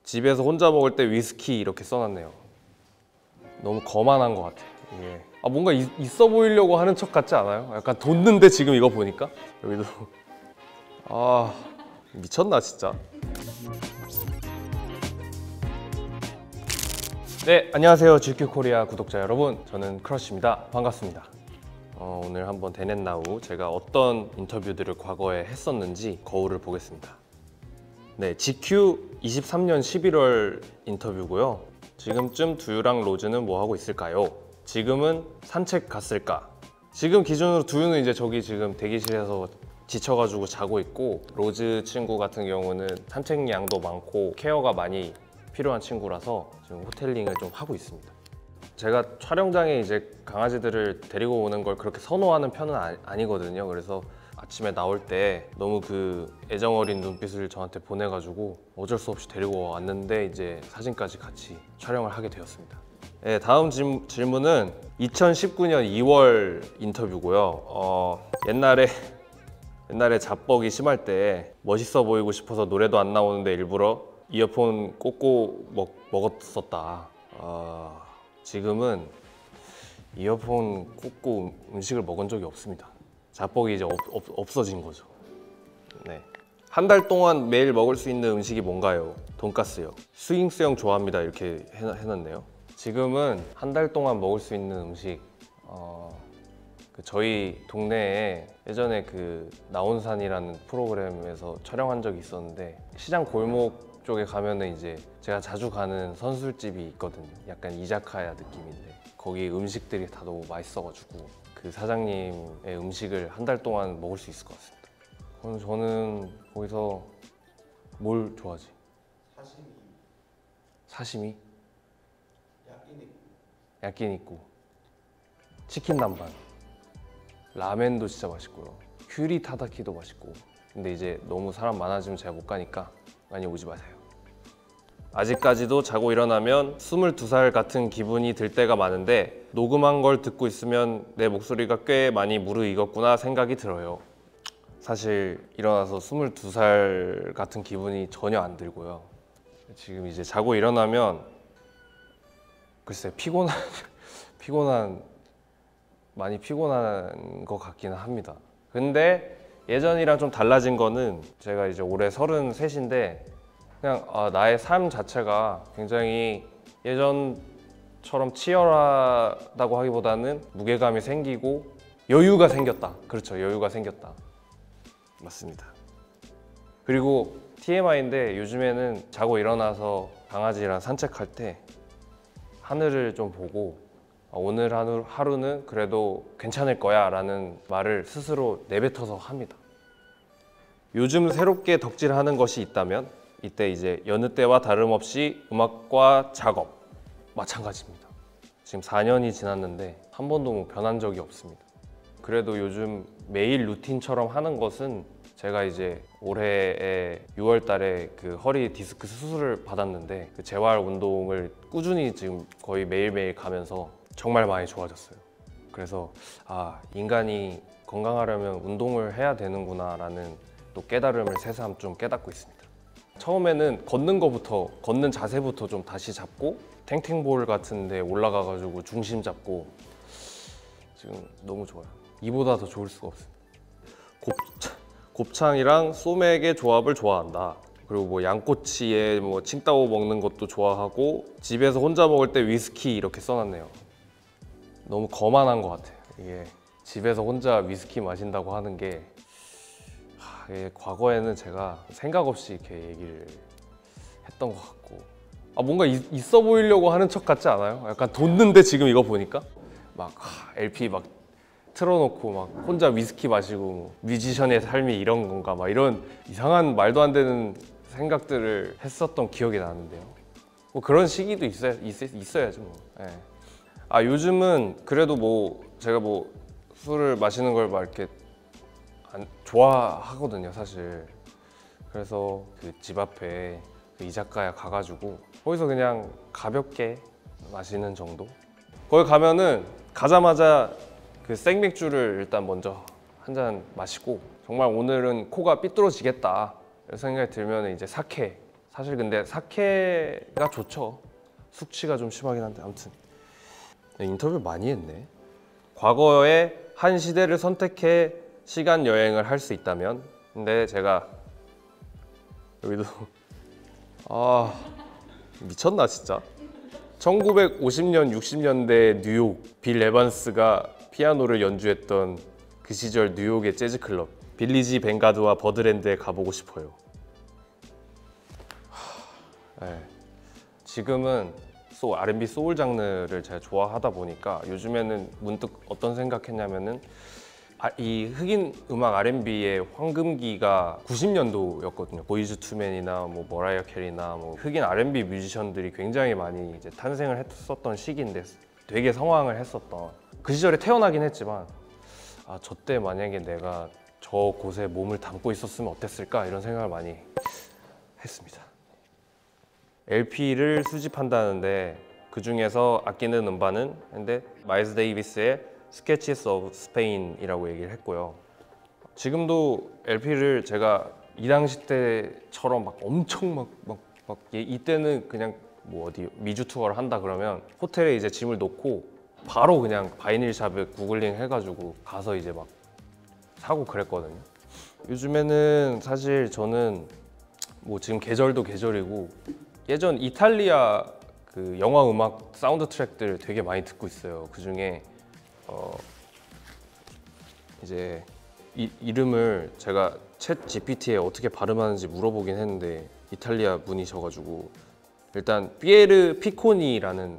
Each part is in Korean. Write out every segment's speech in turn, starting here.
집에서 혼자 먹을 때 위스키 이렇게 써놨네요. 너무 거만한 것 같아 이게. 뭔가 있어 보이려고 하는 척 같지 않아요? 약간 돋는데 지금 이거 보니까 여기도 미쳤나 진짜. 네, 안녕하세요 GQ 코리아 구독자 여러분, 저는 크러쉬입니다. 반갑습니다. 오늘 한번 대넷나우 제가 어떤 인터뷰들을 과거에 했었는지 거울을 보겠습니다. 네, GQ 23년 11월 인터뷰고요. 지금쯤 두유랑 로즈는 뭐 하고 있을까요? 지금은 산책 갔을까? 지금 기준으로 두유는 이제 저기 지금 대기실에서 지쳐가지고 자고 있고, 로즈 친구 같은 경우는 산책량도 많고 케어가 많이 필요한 친구라서 지금 호텔링을 좀 하고 있습니다. 제가 촬영장에 이제 강아지들을 데리고 오는 걸 그렇게 선호하는 편은 아니거든요. 그래서 아침에 나올 때 너무 그 애정 어린 눈빛을 저한테 보내가지고 어쩔 수 없이 데리고 왔는데 이제 사진까지 같이 촬영을 하게 되었습니다. 네, 다음 질문은 2019년 2월 인터뷰고요. 옛날에 자뻑이 심할 때 멋있어 보이고 싶어서 노래도 안 나오는데 일부러 이어폰 꽂고 먹었었다. 지금은 이어폰 꽂고 음식을 먹은 적이 없습니다. 자뻑이 이제 없어진 거죠. 네. 한 달 동안 매일 먹을 수 있는 음식이 뭔가요? 돈까스요. 스윙스형 좋아합니다. 이렇게 해놨네요. 지금은 한 달 동안 먹을 수 있는 음식, 저희 동네에 예전에 그 나온산이라는 프로그램에서 촬영한 적이 있었는데, 시장 골목 쪽에 가면은 이제 제가 자주 가는 선술집이 있거든요. 약간 이자카야 느낌인데 거기 음식들이 다 너무 맛있어가지고 그 사장님의 음식을 한 달 동안 먹을 수 있을 것 같습니다. 그럼 저는 거기서 뭘 좋아하지? 사시미? 야끼니쿠, 치킨 남반, 라멘도 진짜 맛있고요. 큐리 타다키도 맛있고. 근데 이제 너무 사람 많아지면 제가 못 가니까 많이 오지 마세요. 아직까지도 자고 일어나면 22살 같은 기분이 들 때가 많은데 녹음한 걸 듣고 있으면 내 목소리가 꽤 많이 무르익었구나 생각이 들어요. 사실 일어나서 22살 같은 기분이 전혀 안 들고요. 지금 이제 자고 일어나면 글쎄 많이 피곤한 것 같기는 합니다. 근데 예전이랑 좀 달라진 거는, 제가 이제 올해 33인데 그냥 나의 삶 자체가 굉장히 예전처럼 치열하다고 하기보다는 무게감이 생기고 여유가 생겼다. 그렇죠, 여유가 생겼다. 맞습니다. 그리고 TMI인데 요즘에는 자고 일어나서 강아지랑 산책할 때 하늘을 좀 보고 오늘 하루는 그래도 괜찮을 거야 라는 말을 스스로 내뱉어서 합니다. 요즘 새롭게 덕질하는 것이 있다면 이때 이제 여느 때와 다름없이 음악과 작업 마찬가지입니다. 지금 4년이 지났는데 한 번도 뭐 변한 적이 없습니다. 그래도 요즘 매일 루틴처럼 하는 것은, 제가 이제 올해에 6월 달에 그 허리 디스크 수술을 받았는데 그 재활 운동을 꾸준히 지금 거의 매일매일 가면서 정말 많이 좋아졌어요. 그래서 인간이 건강하려면 운동을 해야 되는구나 라는 또 깨달음을 새삼 좀 깨닫고 있습니다. 처음에는 걷는 자세부터 좀 다시 잡고 탱탱볼 같은 데 올라가가지고 중심 잡고 지금 너무 좋아요. 이보다 더 좋을 수가 없습니다. 곱창이랑 소맥의 조합을 좋아한다. 그리고 뭐 양꼬치에 뭐 칭따오 먹는 것도 좋아하고, 집에서 혼자 먹을 때 위스키 이렇게 써놨네요. 너무 거만한 것 같아. 이게 집에서 혼자 위스키 마신다고 하는 게, 과거에는 제가 생각 없이 이렇게 얘기를 했던 것 같고, 뭔가 있어 보이려고 하는 척 같지 않아요? 약간 돋는데 지금 이거 보니까 막 LP 막 틀어놓고 막 혼자 위스키 마시고 뮤지션의 삶이 이런 건가 막 이런 이상한 말도 안 되는 생각들을 했었던 기억이 나는데요. 뭐 그런 시기도 있어야죠 뭐. 네. 요즘은 그래도 뭐 제가 뭐 술을 마시는 걸 막 이렇게 좋아하거든요 사실. 그래서 그 집 앞에 그 이자카야 가가지고 거기서 그냥 가볍게 마시는 정도. 거기 가면은 가자마자 그 생맥주를 일단 먼저 한 잔 마시고, 정말 오늘은 코가 삐뚤어지겠다 생각이 들면 이제 사케 사실 근데 사케가 좋죠. 숙취가 좀 심하긴 한데 아무튼 인터뷰 많이 했네. 과거의 한 시대를 선택해 시간 여행을 할 수 있다면. 근데 제가 여기도 미쳤나 진짜. 1950년 60년대 뉴욕, 빌 에반스가 피아노를 연주했던 그 시절 뉴욕의 재즈 클럽 빌리지 뱅가드와 버드랜드에 가보고 싶어요. 네. 지금은 R&B 소울 장르를 제가 좋아하다 보니까 요즘에는 문득 어떤 생각했냐면은 이 흑인 음악 R&B의 황금기가 90년도였거든요. 보이즈 투맨이나 뭐 머라이어 캐리나 뭐 흑인 R&B 뮤지션들이 굉장히 많이 이제 탄생을 했었던 시기인데 되게 성황을 했었던 그 시절에 태어나긴 했지만 저 때 만약에 내가 저 곳에 몸을 담고 있었으면 어땠을까 이런 생각을 많이 했습니다. LP를 수집한다는데 그 중에서 아끼는 음반은 근데 마일스 데이비스의 Sketches of Spain이라고 얘기를 했고요. 지금도 LP를 제가 이 당시 때처럼 막 엄청 이때는 그냥 뭐 어디 미주 투어를 한다 그러면 호텔에 이제 짐을 놓고 바로 그냥 바이닐 샵에 구글링 해가지고 가서 이제 막 사고 그랬거든요. 요즘에는 사실 저는 뭐 지금 계절도 계절이고 예전 이탈리아 그 영화 음악 사운드 트랙들 되게 많이 듣고 있어요. 그 중에 이제 이름을 제가 챗 GPT에 어떻게 발음하는지 물어보긴 했는데 이탈리아 분이셔가지고 일단 피에르 피코니라는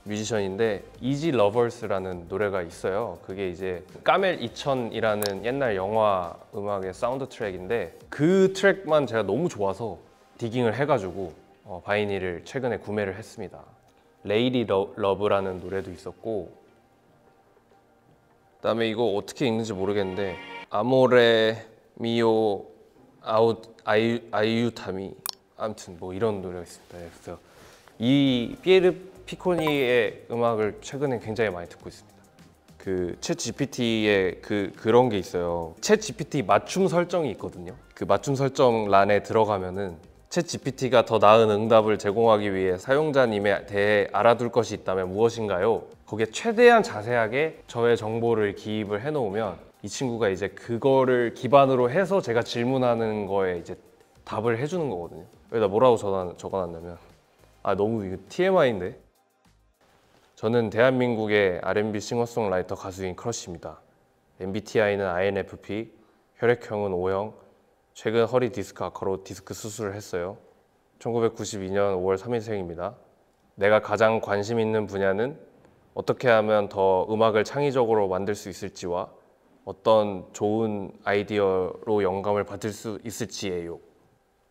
뮤지션인데 이지 러버스라는 노래가 있어요. 그게 이제 까멜 2000이라는 옛날 영화 음악의 사운드 트랙인데 그 트랙만 제가 너무 좋아서 디깅을 해가지고 바이닐을 최근에 구매를 했습니다. 레이디 러브라는 노래도 있었고 그다음에 이거 어떻게 읽는지 모르겠는데 아모레 미오 아이유타미 아무튼 뭐 이런 노래가 있습니다. 그래서 이 피에르 피코니의 음악을 최근에 굉장히 많이 듣고 있습니다. 그 챗 GPT에 그런 게 있어요. 챗 GPT 맞춤 설정이 있거든요. 그 맞춤 설정 란에 들어가면은 챗 GPT가 더 나은 응답을 제공하기 위해 사용자님에 대해 알아둘 것이 있다면 무엇인가요? 거기에 최대한 자세하게 저의 정보를 기입을 해놓으면 이 친구가 이제 그거를 기반으로 해서 제가 질문하는 거에 이제 답을 해주는 거거든요. 여기다 뭐라고 적어놨냐면 너무 이거 TMI인데 저는 대한민국의 R&B 싱어송라이터 가수인 크러쉬입니다. MBTI는 INFP, 혈액형은 O형, 최근 허리 디스크 악화로 디스크 수술을 했어요. 1992년 5월 3일생입니다. 내가 가장 관심 있는 분야는 어떻게 하면 더 음악을 창의적으로 만들 수 있을지와 어떤 좋은 아이디어로 영감을 받을 수 있을지예요.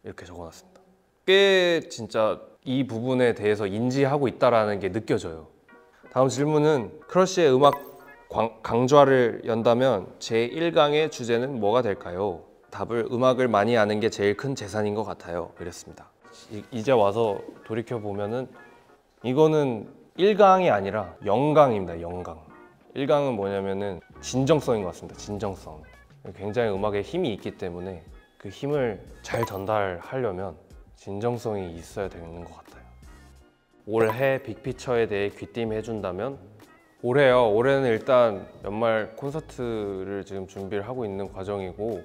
이렇게 적어놨습니다. 꽤 진짜 이 부분에 대해서 인지하고 있다는 게 느껴져요. 다음 질문은 크러쉬의 음악 강좌를 연다면 제1강의 주제는 뭐가 될까요? 답을 음악을 많이 아는 게 제일 큰 재산인 것 같아요. 이랬습니다. 이제 와서 돌이켜보면은 이거는 1강이 아니라 0강입니다. 0강. 1강은 뭐냐면은 진정성인 것 같습니다. 진정성. 굉장히 음악에 힘이 있기 때문에 그 힘을 잘 전달하려면 진정성이 있어야 되는 것 같아요. 올해 빅피처에 대해 귀띔해 준다면 올해요. 올해는 일단 연말 콘서트를 지금 준비를 하고 있는 과정이고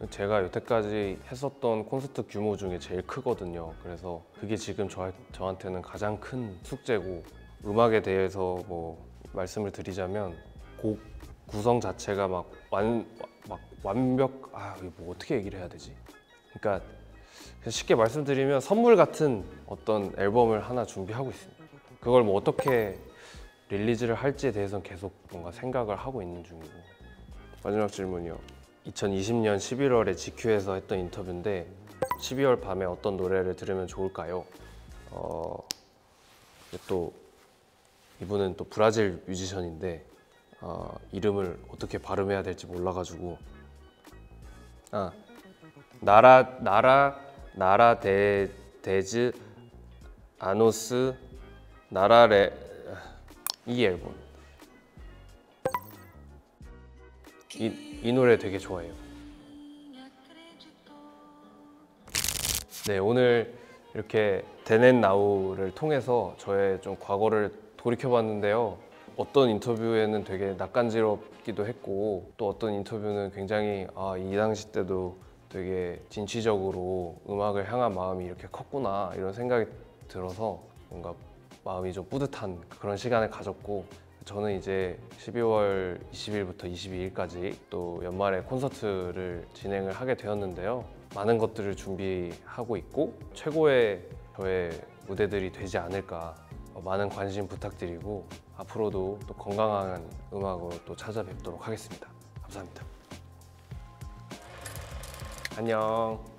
제가 여태까지 했었던 콘서트 규모 중에 제일 크거든요. 그래서 그게 지금 저한테는 가장 큰 숙제고 음악에 대해서 뭐 말씀을 드리자면 곡 구성 자체가 막 완벽 이거 뭐 어떻게 얘기를 해야 되지? 그러니까 쉽게 말씀드리면 선물 같은 어떤 앨범을 하나 준비하고 있습니다. 그걸 뭐 어떻게 릴리즈를 할지에 대해서는 계속 뭔가 생각을 하고 있는 중이고. 마지막 질문이요. 2020년 11월에 GQ에서 했던 인터뷰인데 12월 밤에 어떤 노래를 들으면 좋을까요? 또 이분은 또 브라질 뮤지션인데 이름을 어떻게 발음해야 될지 몰라가지고 나라 데즈 아노스 나라레 이 앨범 이 노래 되게 좋아해요. 네, 오늘 이렇게 데넷나우를 통해서 저의 좀 과거를 돌이켜봤는데요. 어떤 인터뷰에는 되게 낯간지럽기도 했고 또 어떤 인터뷰는 굉장히 이 당시 때도 되게 진취적으로 음악을 향한 마음이 이렇게 컸구나 이런 생각이 들어서 뭔가 마음이 좀 뿌듯한 그런 시간을 가졌고, 저는 이제 12월 20일부터 22일까지 또 연말에 콘서트를 진행을 하게 되었는데요. 많은 것들을 준비하고 있고 최고의 저의 무대들이 되지 않을까, 많은 관심 부탁드리고 앞으로도 또 건강한 음악으로 또 찾아뵙도록 하겠습니다. 감사합니다. 안녕.